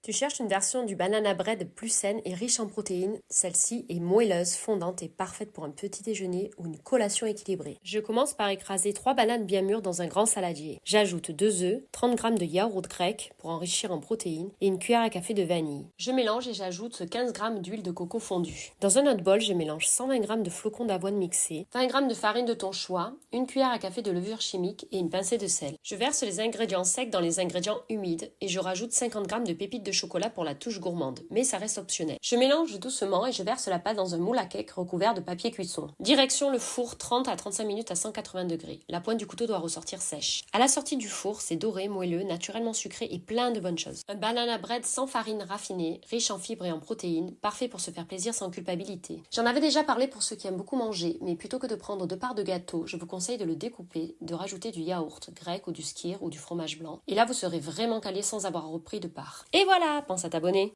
Tu cherches une version du banana bread plus saine et riche en protéines. Celle-ci est moelleuse, fondante et parfaite pour un petit déjeuner ou une collation équilibrée. Je commence par écraser 3 bananes bien mûres dans un grand saladier. J'ajoute 2 œufs, 30 g de yaourt grec pour enrichir en protéines et une cuillère à café de vanille. Je mélange et j'ajoute 15 g d'huile de coco fondue. Dans un autre bol, je mélange 120 g de flocons d'avoine mixés, 20 g de farine de ton choix, une cuillère à café de levure chimique et une pincée de sel. Je verse les ingrédients secs dans les ingrédients humides et je rajoute 50 g de pépites de chocolat pour la touche gourmande, mais ça reste optionnel. Je mélange doucement et je verse la pâte dans un moule à cake recouvert de papier cuisson. Direction le four 30 à 35 minutes à 180 degrés. La pointe du couteau doit ressortir sèche. À la sortie du four, c'est doré, moelleux, naturellement sucré et plein de bonnes choses. Un banana bread sans farine raffinée, riche en fibres et en protéines, parfait pour se faire plaisir sans culpabilité. J'en avais déjà parlé pour ceux qui aiment beaucoup manger, mais plutôt que de prendre 2 parts de gâteau, je vous conseille de le découper, de rajouter du yaourt grec ou du skyr ou du fromage blanc. Et là, vous serez vraiment calé sans avoir repris de part. Et voilà, pense à t'abonner.